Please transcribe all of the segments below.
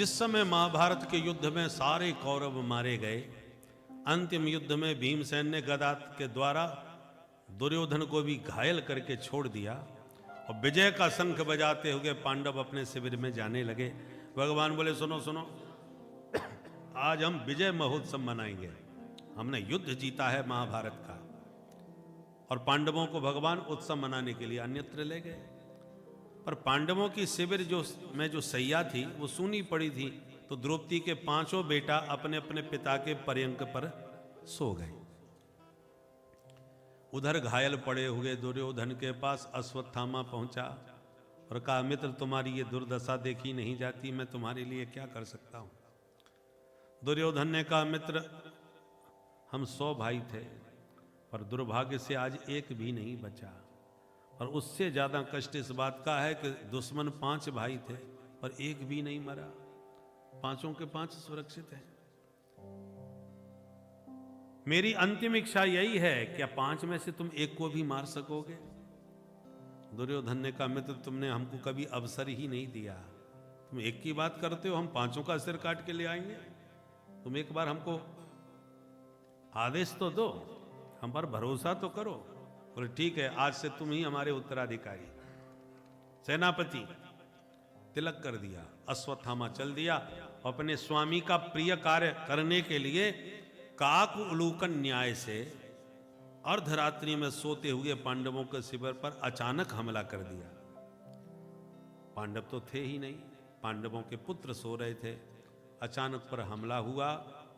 जिस समय महाभारत के युद्ध में सारे कौरव मारे गए, अंतिम युद्ध में भीमसेन ने गदा के द्वारा दुर्योधन को भी घायल करके छोड़ दिया और विजय का शंख बजाते हुए पांडव अपने शिविर में जाने लगे। भगवान बोले सुनो सुनो, आज हम विजय महोत्सव मनाएंगे। हमने युद्ध जीता है महाभारत का। और पांडवों को भगवान उत्सव मनाने के लिए अन्यत्र ले गए। पर पांडवों की शिविर जो सैया थी वो सूनी पड़ी थी, तो द्रौपदी के पांचों बेटा अपने अपने पिता के पर्यंक पर सो गए। उधर घायल पड़े हुए दुर्योधन के पास अश्वत्थामा पहुंचा और कहा, मित्र तुम्हारी ये दुर्दशा देखी नहीं जाती, मैं तुम्हारे लिए क्या कर सकता हूं। दुर्योधन ने कहा, मित्र हम 100 भाई थे, पर दुर्भाग्य से आज एक भी नहीं बचा। और उससे ज्यादा कष्ट इस बात का है कि दुश्मन 5 भाई थे पर एक भी नहीं मरा, पांचों के 5 सुरक्षित हैं। मेरी अंतिम इच्छा यही है, क्या 5 में से तुम एक को भी मार सकोगे? दुर्योधन ने कहा, मित्र तुमने हमको कभी अवसर ही नहीं दिया। तुम एक की बात करते हो, हम 5 का सिर काट के ले आएंगे। तुम एक बार हमको आदेश तो दो, हम पर भरोसा तो करो। बोले ठीक है, आज से तुम ही हमारे उत्तराधिकारी। सेनापति तिलक कर दिया, अश्वत्थामा चल दिया। अपने स्वामी का प्रिय कार्य करने के लिए काक उलूकन न्याय से अर्धरात्रि में सोते हुए पांडवों के शिविर पर अचानक हमला कर दिया। पांडव तो थे ही नहीं, पांडवों के पुत्र सो रहे थे। अचानक पर हमला हुआ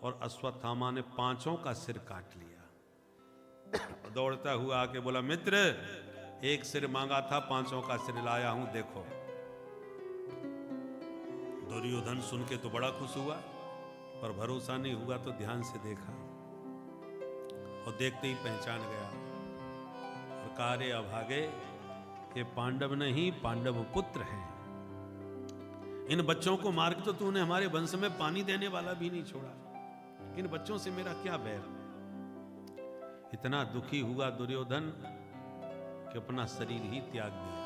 और अश्वत्थामा ने 5 का सिर काट लिया। दौड़ता हुआ आके बोला, मित्र एक सिर मांगा था, 5 का सिर लाया हूं, देखो। दुर्योधन सुन के तो बड़ा खुश हुआ, पर भरोसा नहीं हुआ तो ध्यान से देखा और देखते ही पहचान गया और कहा, रे अभागे, ये पांडव नहीं पांडव पुत्र हैं। इन बच्चों को मार के तो तूने हमारे वंश में पानी देने वाला भी नहीं छोड़ा। इन बच्चों से मेरा क्या बैर? इतना दुखी हुआ दुर्योधन कि अपना शरीर ही त्याग दिया।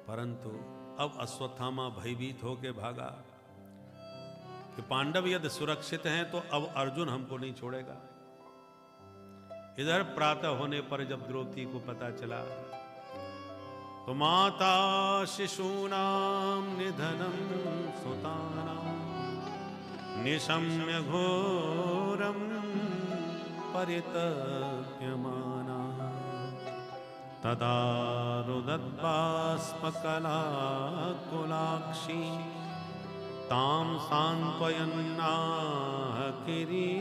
परंतु अब अश्वत्थामा भयभीत होकर भागा कि पांडव यदि सुरक्षित हैं तो अब अर्जुन हमको नहीं छोड़ेगा। इधर प्रातः होने पर जब द्रौपदी को पता चला तो माता शिशूनाम निधनम सुतानाम निशम्य घोरम परितप्यमाना तदा रुदद्बाष्पकलाकुलाक्षी ताम सांत्वयन्नाह किरीटमाली।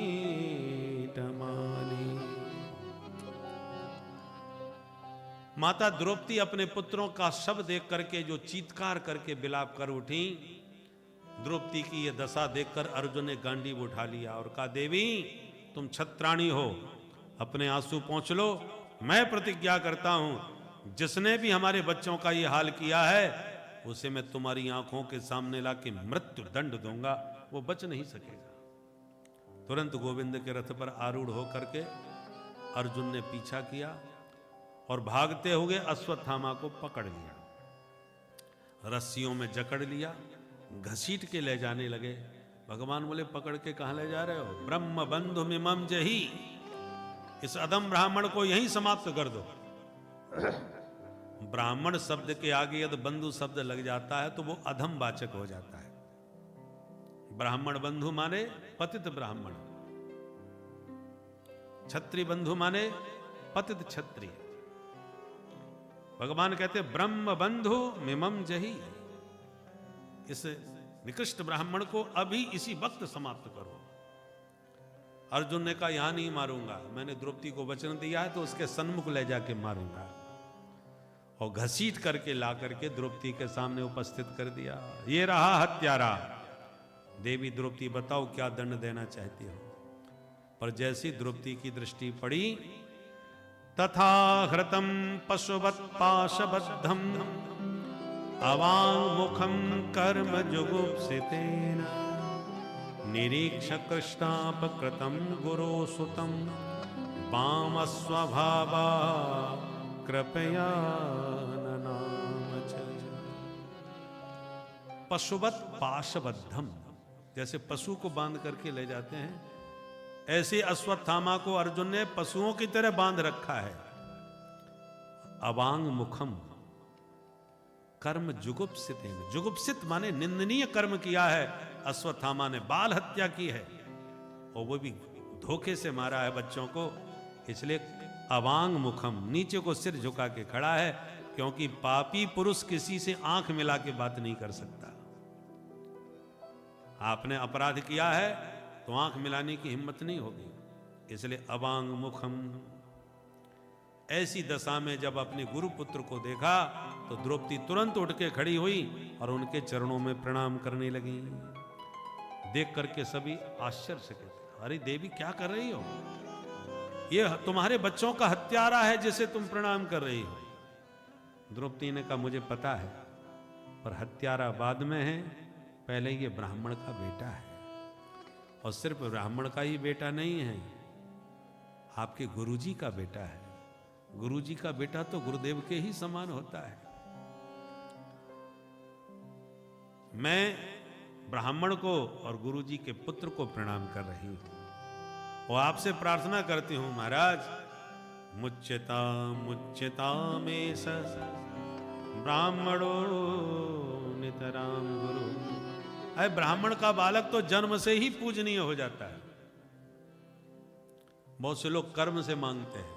माता द्रौपदी अपने पुत्रों का शव देख करके जो चीत्कार करके विलाप कर उठी, द्रौपदी की यह दशा देखकर अर्जुन ने गांडीव उठा लिया और कहा, देवी तुम छत्राणी हो, अपने आंसू पोंछ लो। मैं प्रतिज्ञा करता हूं जिसने भी हमारे बच्चों का यह हाल किया है उसे मैं तुम्हारी आंखों के सामने लाके मृत्यु दंड दूंगा, वो बच नहीं सकेगा। तुरंत गोविंद के रथ पर आरूढ़ होकर के अर्जुन ने पीछा किया और भागते हुए अश्वत्थामा को पकड़ लिया, रस्सियों में जकड़ लिया, घसीट के ले जाने लगे। भगवान बोले, पकड़ के कहां ले जा रहे हो? ब्रह्म बंधु मिमम जही, इस अधम ब्राह्मण को यहीं समाप्त कर दो। ब्राह्मण शब्द के आगे यदि बंधु शब्द लग जाता है तो वो अधम वाचक हो जाता है। ब्राह्मण बंधु माने पतित ब्राह्मण, क्षत्रिय बंधु माने पतित क्षत्रिय। भगवान कहते ब्रह्म बंधु मिमम जही, इस निकृष्ट ब्राह्मण को अभी इसी वक्त समाप्त करो। अर्जुन ने कहा, यहां नहीं मारूंगा, मैंने द्रौपदी को वचन दिया है तो उसके सन्मुख ले जाके मारूंगा। और घसीट करके ला करके द्रौपदी के सामने उपस्थित कर दिया। ये रहा हत्यारा। देवी द्रौपदी बताओ क्या दंड देना चाहती हो? पर जैसी द्रौपदी की दृष्टि पड़ी, तथा हृतम पशुवत् पाशबद्धम अवाङ्मुखं कर्म जुगुप्सितेन निरीक्ष कृष्णापकृतं गुरोसुतं वामस्वभावा कृपया ननाम च। पशुवत पाशबद्धम, जैसे पशु को बांध करके ले जाते हैं, ऐसे अश्वत्थामा को अर्जुन ने पशुओं की तरह बांध रखा है। अवांग मुखम कर्म जुगुप्सित, जुगुप्सित माने निंदनीय कर्म किया है अश्वत्थामा ने, बाल हत्या की है, और वो भी धोखे से मारा है बच्चों को। इसलिए अवांग मुखम, नीचे को सिर झुका के खड़ा है, क्योंकि पापी पुरुष किसी से आंख मिला के बात नहीं कर सकता। आपने अपराध किया है तो आंख मिलाने की हिम्मत नहीं होगी, इसलिए अवांग मुखम। ऐसी दशा में जब अपने गुरु पुत्र को देखा तो द्रौपदी तुरंत उठ के खड़ी हुई और उनके चरणों में प्रणाम करने लगी। देख करके सभी आश्चर्य से कहते, अरे देवी क्या कर रही हो, ये तुम्हारे बच्चों का हत्यारा है जिसे तुम प्रणाम कर रही हो। द्रौपदी ने कहा मुझे पता है, पर हत्यारा बाद में है, पहले ये ब्राह्मण का बेटा है, और सिर्फ ब्राह्मण का ही बेटा नहीं है, आपके गुरुजी का बेटा है। गुरुजी का बेटा तो गुरुदेव के ही समान होता है। मैं ब्राह्मण को और गुरुजी के पुत्र को प्रणाम कर रही हूं, और आपसे प्रार्थना करती हूं महाराज, मुच्यता मुच्यता में ब्राह्मणो नितराम गुरु। अरे ब्राह्मण का बालक तो जन्म से ही पूजनीय हो जाता है। बहुत से लोग कर्म से मांगते हैं।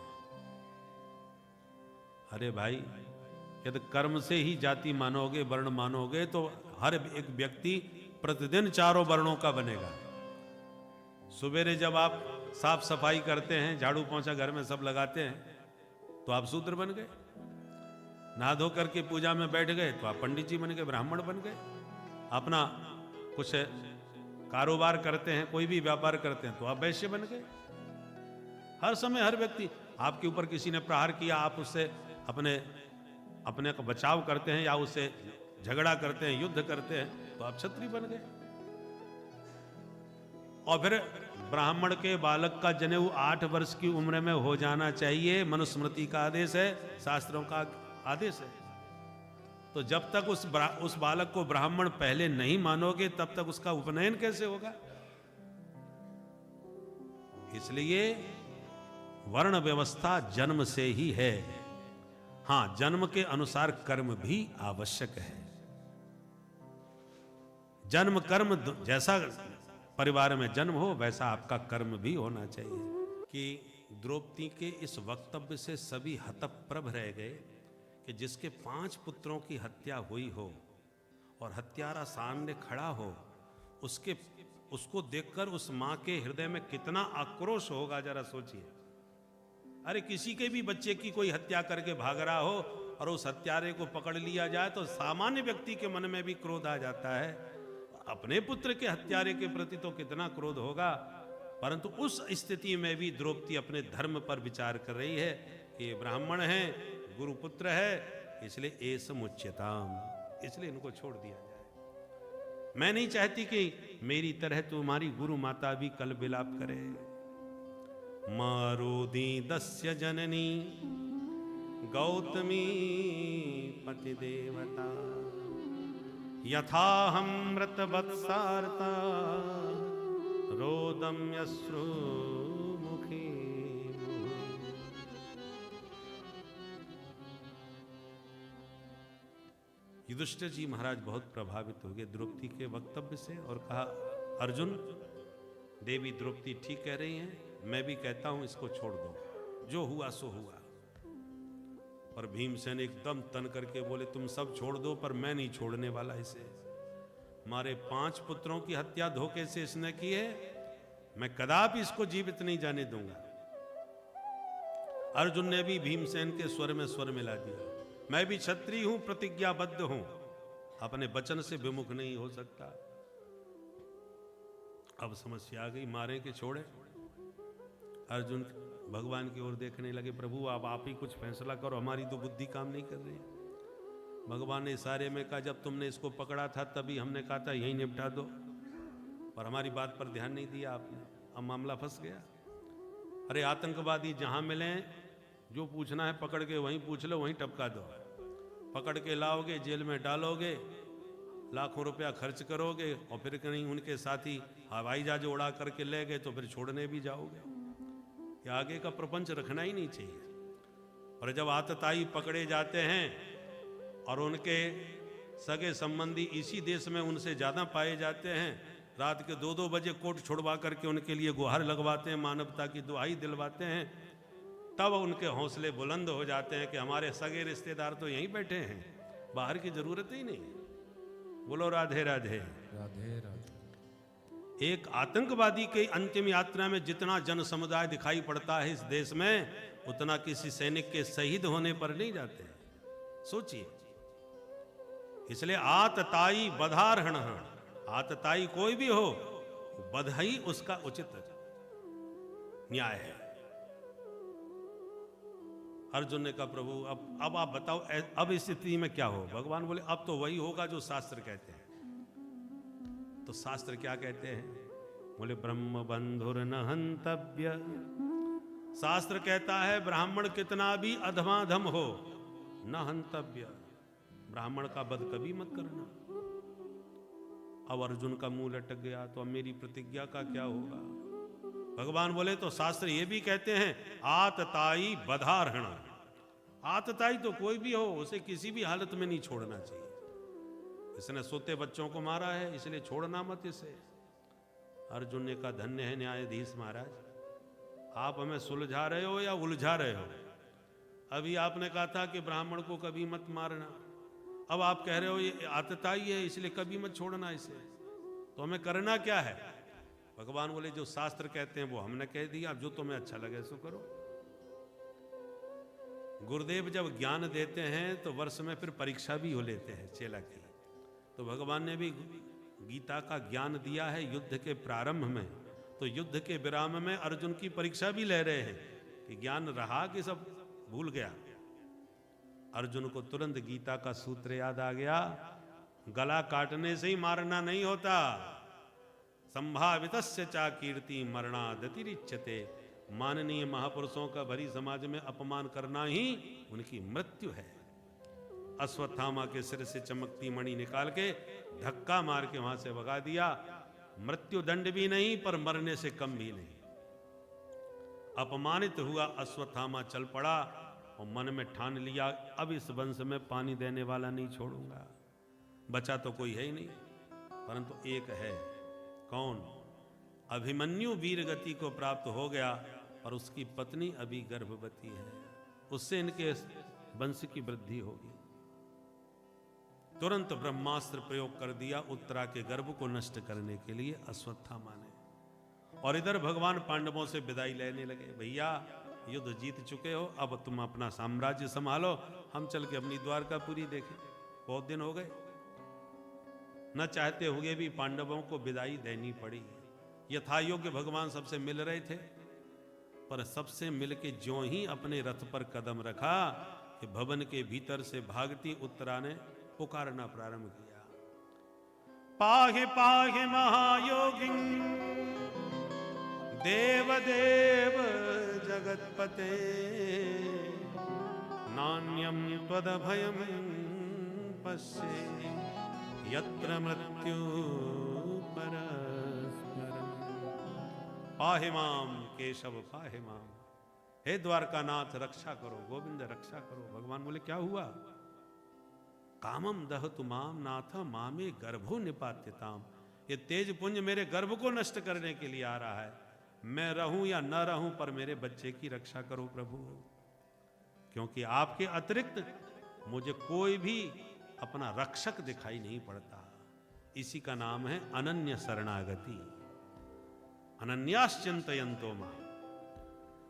अरे भाई, यदि कर्म से ही जाति मानोगे, वर्ण मानोगे, तो हर एक व्यक्ति प्रतिदिन चारों वर्णों का बनेगा। सवेरे जब आप साफ सफाई करते हैं, झाड़ू पोंछा घर में सब लगाते हैं, तो आप शूद्र बन गए। नहा धो करके पूजा में बैठ गए तो आप पंडित जी बन गए, ब्राह्मण बन गए। अपना कुछ कारोबार करते हैं, कोई भी व्यापार करते हैं, तो आप वैश्य बन गए। हर समय हर व्यक्ति, आपके ऊपर किसी ने प्रहार किया, आप उससे अपने का बचाव करते हैं या उससे झगड़ा करते हैं, युद्ध करते हैं, तो आप क्षत्रिय बन गए। और फिर ब्राह्मण के बालक का जनेऊ 8 वर्ष की उम्र में हो जाना चाहिए, मनुस्मृति का आदेश है, शास्त्रों का आदेश है। तो जब तक उस बालक को ब्राह्मण पहले नहीं मानोगे, तब तक उसका उपनयन कैसे होगा? इसलिए वर्ण व्यवस्था जन्म से ही है। हां, जन्म के अनुसार कर्म भी आवश्यक है। जन्म कर्म, जैसा परिवार में जन्म हो वैसा आपका कर्म भी होना चाहिए। कि द्रौपदी के इस वक्तव्य से सभी हतप्रभ रह गए कि जिसके 5 पुत्रों की हत्या हुई हो और हत्यारा सामने खड़ा हो, उसको देखकर उस मां के हृदय में कितना आक्रोश होगा, जरा सोचिए। अरे किसी के भी बच्चे की कोई हत्या करके भाग रहा हो और उस हत्यारे को पकड़ लिया जाए तो सामान्य व्यक्ति के मन में भी क्रोध आ जाता है। अपने पुत्र के हत्यारे के प्रति तो कितना क्रोध होगा। परंतु उस स्थिति में भी द्रौपदी अपने धर्म पर विचार कर रही है कि ये ब्राह्मण है, गुरुपुत्र है, इसलिए एस मुच्यताम, इसलिए इनको छोड़ दिया जाए। मैं नहीं चाहती कि मेरी तरह तुम्हारी गुरु माता भी कल विलाप करे। मारोदी दस्य जननी गौतमी पति देवता, यथाहं मृतवत्सार्ता रोदम यश्रु मुखी। युधिष्ठिर जी महाराज बहुत प्रभावित हो गए द्रौपदी के वक्तव्य से और कहा, अर्जुन, देवी द्रौपदी ठीक कह रही हैं, मैं भी कहता हूं इसको छोड़ दो, जो हुआ सो हुआ। और भीमसेन एकदम तन करके बोले, तुम सब छोड़ दो पर मैं नहीं छोड़ने वाला इसे। हमारे 5 पुत्रों की हत्या धोखे से इसने की है, मैं कदापि इसको जीवित नहीं जाने दूंगा। अर्जुन ने भी भीमसेन के स्वर में स्वर मिला दिया, मैं भी क्षत्रिय हूं, प्रतिज्ञाबद्ध हूं, अपने वचन से विमुख नहीं हो सकता। अब समस्या आ गई, मारे के छोड़े। अर्जुन भगवान की ओर देखने लगे, प्रभु अब आप ही कुछ फैसला करो, हमारी तो बुद्धि काम नहीं कर रही। भगवान ने इशारे में कहा, जब तुमने इसको पकड़ा था तभी हमने कहा था यही निपटा दो, पर हमारी बात पर ध्यान नहीं दिया आपने, अब मामला फंस गया। अरे आतंकवादी जहां मिले, जो पूछना है पकड़ के वहीं पूछ लो, वहीं टपका दो। पकड़ के लाओगे, जेल में डालोगे, लाखों रुपया खर्च करोगे और फिर कहीं उनके साथी हवाई जहाज उड़ा करके ले गए तो फिर छोड़ने भी जाओगे। ये आगे का प्रपंच रखना ही नहीं चाहिए। और जब आतताई पकड़े जाते हैं और उनके सगे संबंधी इसी देश में उनसे ज़्यादा पाए जाते हैं, रात के 2-2 बजे कोर्ट छुड़वा करके उनके लिए गुहार लगवाते हैं, मानवता की दुहाई दिलवाते हैं, तब उनके हौसले बुलंद हो जाते हैं कि हमारे सगे रिश्तेदार तो यहीं बैठे हैं, बाहर की जरूरत ही नहीं। बोलो राधे राधे। राधे राधे। एक आतंकवादी के अंतिम यात्रा में जितना जन समुदाय दिखाई पड़ता है इस देश में, उतना किसी सैनिक के शहीद होने पर नहीं जाते। सोचिए। इसलिए आतताई बधारहण, आतताई कोई भी हो, बधाई उसका उचित न्याय है। अर्जुन ने कहा प्रभु अब आप बताओ अब इस स्थिति में क्या हो। भगवान बोले अब तो वही होगा जो शास्त्र कहते हैं। तो शास्त्र क्या कहते हैं? बोले ब्रह्म बंधुर न हंतव्य। शास्त्र कहता है ब्राह्मण कितना भी अधमाधम हो, न हंतव्य, ब्राह्मण का वध कभी मत करना। अब अर्जुन का मुंह लटक गया, तो अब मेरी प्रतिज्ञा का क्या होगा? भगवान बोले तो शास्त्र ये भी कहते हैं आतताई बधारहण। आतताई तो कोई भी हो, उसे किसी भी हालत में नहीं छोड़ना चाहिए। इसने सोते बच्चों को मारा है, इसलिए छोड़ना मत इसे। अर्जुन ने कहा धन्य है न्यायाधीश महाराज, आप हमें सुलझा रहे हो या उलझा रहे हो? अभी आपने कहा था कि ब्राह्मण को कभी मत मारना, अब आप कह रहे हो ये आतताई है इसलिए कभी मत छोड़ना इसे। तो हमें करना क्या है? भगवान बोले जो शास्त्र कहते हैं वो हमने कह दिया, अब जो तुम्हें अच्छा लगे सो करो। गुरुदेव जब ज्ञान देते हैं तो वर्ष में फिर परीक्षा भी हो लेते हैं चेला की। तो भगवान ने भी गीता का ज्ञान दिया है युद्ध के प्रारंभ में, तो युद्ध के विराम में अर्जुन की परीक्षा भी ले रहे हैं कि ज्ञान रहा कि सब भूल गया। अर्जुन को तुरंत गीता का सूत्र याद आ गया, गला काटने से ही मारना नहीं होता, संभावितस्य चा कीर्ति मरणादतिरिच्यते। माननीय महापुरुषों का भरी समाज में अपमान करना ही उनकी मृत्यु है। अश्वत्थामा के सिर से चमकती मणि निकाल के धक्का मार के वहां से भगा दिया। मृत्यु दंड भी नहीं पर मरने से कम भी नहीं। अपमानित हुआ अश्वत्थामा, चल पड़ा और मन में ठान लिया अब इस वंश में पानी देने वाला नहीं छोड़ूंगा। बचा तो कोई है ही नहीं, परंतु एक है। कौन? अभिमन्यु वीर गति को प्राप्त हो गया और उसकी पत्नी अभी गर्भवती है, उससे इनके वंश की वृद्धि होगी। तुरंत ब्रह्मास्त्र प्रयोग कर दिया उत्तरा के गर्भ को नष्ट करने के लिए अश्वत्थामा ने। और इधर भगवान पांडवों से विदाई लेने लगे, भैया युद्ध जीत चुके हो, अब तुम अपना साम्राज्य संभालो, हम चल के अपनी द्वारकापुरी देखें। बहुत दिन हो गए, न चाहते हुए भी पांडवों को विदाई देनी पड़ी। यथा योग्य भगवान सबसे मिल रहे थे, पर सबसे मिलके ज्यों ही अपने रथ पर कदम रखा कि भवन के भीतर से भागती उत्तरा ने पुकारना प्रारंभ किया, पाहि पाहि महायोगिं देवदेव जगतपते, नान्यं त्वदभयं पश्ये यत्र मृत्यु परस्परम्। पाहि माम केशव पाहि माम, हे द्वारकानाथ रक्षा करो, गोविंद रक्षा करो। भगवान बोले क्या हुआ? कामम दहतु माम नाथ मामे गर्भो निपात्यताम। ये तेज पुंज मेरे गर्भ को नष्ट करने के लिए आ रहा है, मैं रहूं या न रहूं पर मेरे बच्चे की रक्षा करो प्रभु, क्योंकि आपके अतिरिक्त मुझे कोई भी अपना रक्षक दिखाई नहीं पड़ता। इसी का नाम है अनन्य शरणागति। अनन्याश्चिंतयन्तो मां,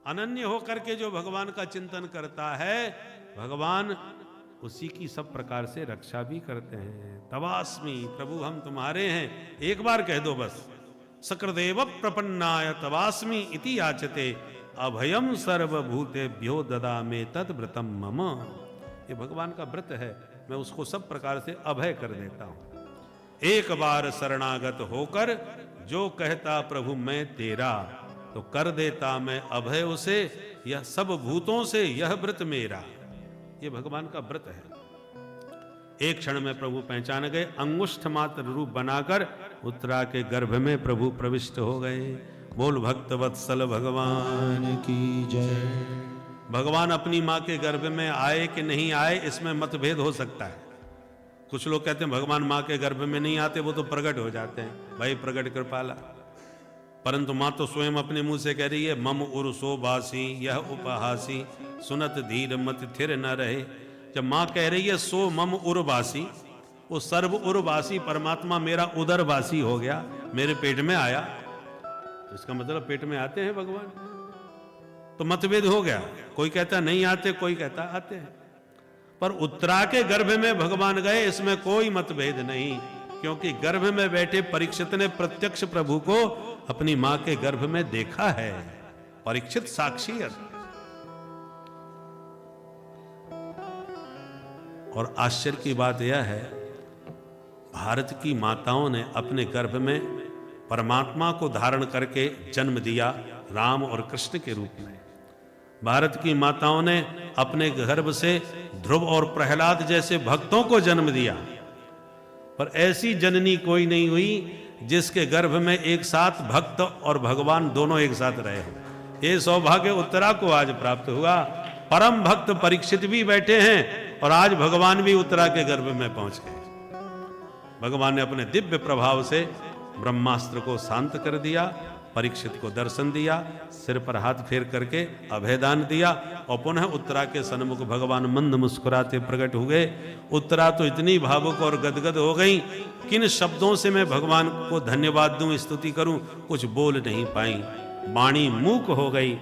अनन्य होकर के जो भगवान का चिंतन करता है, भगवान उसी की सब प्रकार से रक्षा भी करते हैं। तवास्मि, प्रभु हम तुम्हारे हैं, एक बार कह दो बस। सकृदेव प्रपन्नाय तवास्मि इति याचते, अभयम सर्वभूतेभ्यो ददामे तद व्रतम मम। ये भगवान का व्रत है, मैं उसको सब प्रकार से अभय कर देता हूं। एक बार शरणागत होकर जो कहता प्रभु मैं तेरा, तो कर देता मैं अभय उसे, यह सब भूतों से यह व्रत मेरा। ये भगवान का व्रत है। एक क्षण में प्रभु पहचान गए, अंगुष्ठ मात्र रूप बनाकर उत्तरा के गर्भ में प्रभु प्रविष्ट हो गए। बोल भक्त वत्सल भगवान की जय। भगवान अपनी मां के गर्भ में आए कि नहीं आए, इसमें मतभेद हो सकता है। कुछ लोग कहते हैं भगवान मां के गर्भ में नहीं आते, वो तो प्रकट हो जाते हैं। भाई प्रकट कृपाला, परंतु मां तो स्वयं अपने मुंह से कह रही है, मम उर्सो बासी यह उपहासी सुनत धीर मत थिर न रहे। जब मां कह रही है सो मम उर्वासी, वो सर्व उर्वासी परमात्मा मेरा उदरवासी हो गया, मेरे पेट में आया, तो इसका मतलब पेट में आते हैं भगवान। तो मतभेद हो गया, कोई कहता नहीं आते, कोई कहता आते हैं। पर उत्तरा के गर्भ में भगवान गए, इसमें कोई मतभेद नहीं, क्योंकि गर्भ में बैठे परीक्षित ने प्रत्यक्ष प्रभु को अपनी मां के गर्भ में देखा है। परीक्षित साक्षी है। और आश्चर्य की बात यह है, भारत की माताओं ने अपने गर्भ में परमात्मा को धारण करके जन्म दिया, राम और कृष्ण के रूप में। भारत की माताओं ने अपने गर्भ से ध्रुव और प्रहलाद जैसे भक्तों को जन्म दिया, पर ऐसी जननी कोई नहीं हुई जिसके गर्भ में एक साथ भक्त और भगवान दोनों एक साथ रहे हो। ये सौभाग्य उत्तरा को आज प्राप्त हुआ। परम भक्त परीक्षित भी बैठे हैं और आज भगवान भी उत्तरा के गर्भ में पहुंच गए। भगवान ने अपने दिव्य प्रभाव से ब्रह्मास्त्र को शांत कर दिया, परीक्षित को दर्शन दिया, सिर पर हाथ फेर करके अभयदान दिया और पुनः उत्तरा के सन्मुख भगवान मंद मुस्कुराते प्रकट हुए। उत्तरा तो इतनी भावुक और गदगद हो गई, किन शब्दों से मैं भगवान को धन्यवाद दूं, स्तुति करूं, कुछ बोल नहीं पाई, वाणी मूक हो गई।